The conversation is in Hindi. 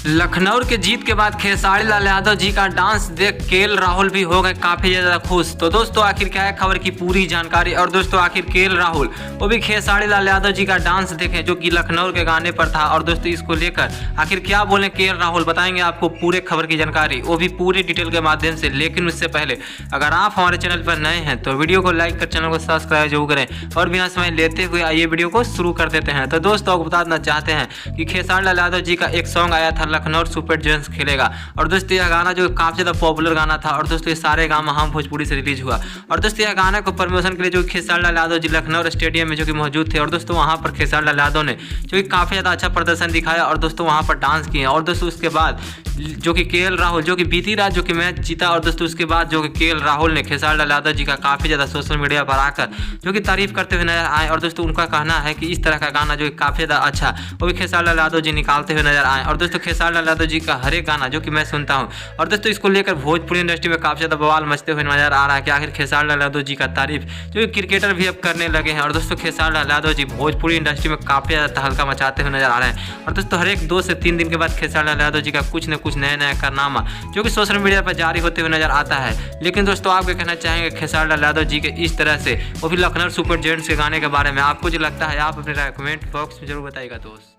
लखनऊ के जीत के बाद खेसारी लाल यादव जी का डांस देख केएल राहुल भी हो गए काफी ज्यादा खुश। तो दोस्तों आखिर क्या है खबर की पूरी जानकारी। और दोस्तों आखिर केएल राहुल वो भी खेसारी लाल यादव जी का डांस देखे जो कि लखनऊ के गाने पर था। और दोस्तों इसको लेकर आखिर क्या बोले केएल राहुल बताएंगे आपको पूरे खबर की जानकारी, वो भी पूरे डिटेल के माध्यम से। लेकिन उससे पहले अगर आप हमारे चैनल पर नए हैं तो वीडियो को लाइक कर चैनल को सब्सक्राइब जरूर करें। और बिना समय लेते हुए आइए वीडियो को शुरू कर देते हैं। तो दोस्तों आपको बताना चाहते हैं कि खेसारी लाल यादव जी का एक सॉन्ग आया था लखनऊ सुपर जेंट्स खेलेगा। और दोस्तों यह गाना जो काफी ज्यादा पॉपुलर गाना था। और दोस्तों ये सारे गाना हम भोजपुरी से रिलीज हुआ। और दोस्तों यह गाना को प्रमोशन के लिए जो खेसारी लाल यादव जी लखनऊ स्टेडियम में जो कि मौजूद थे। और दोस्तों वहां पर खेसारी लाल यादव ने जो कि काफी ज्यादा अच्छा प्रदर्शन दिखाया और दोस्तों वहां पर डांस किया। और दोस्तों उसके बाद जो कि केएल राहुल जो कि बीती रात जो कि मैच जीता। और दोस्तों उसके बाद जो कि केएल राहुल ने खेसारी लाल यादव जी का काफी ज्यादा सोशल मीडिया पर आकर जो कि तारीफ करते हुए नजर आए। और दोस्तों उनका कहना है कि इस तरह का गाना जो कि काफी ज्यादा अच्छा वो भी खेसारी लाल यादव जी निकालते हुए नजर आए। और दोस्तों खेसारी लाल यादव जी का हर एक गाना जो कि मैं सुनता हूं। और दोस्तों इसको लेकर भोजपुरी इंडस्ट्री में काफी ज्यादा बवाल मचते हुए नजर आ रहा है कि आखिर खेसारी लाल यादव जी का तारीफ जो कि क्रिकेटर भी अब करने लगे हैं। और दोस्तों खेसारी लाल यादव जी भोजपुरी इंडस्ट्री में काफी ज्यादा तहलका मचाते हुए नजर आ रहे हैं। और दोस्तों हर एक 2 से 3 दिन के बाद खेसारी लाल यादव जी का कुछ न कुछ नया कारनामा जो कि सोशल मीडिया पर जारी होते हुए नजर आता है। लेकिन दोस्तों आप क्या कहना चाहेंगे खेसारी लाल यादव जी के इस तरह से वो भी लखनऊ सुपर जेंट्स के गाने के बारे में? आपको जो लगता है आप अपने राय कमेंट बॉक्स में जरूर बताइएगा दोस्त।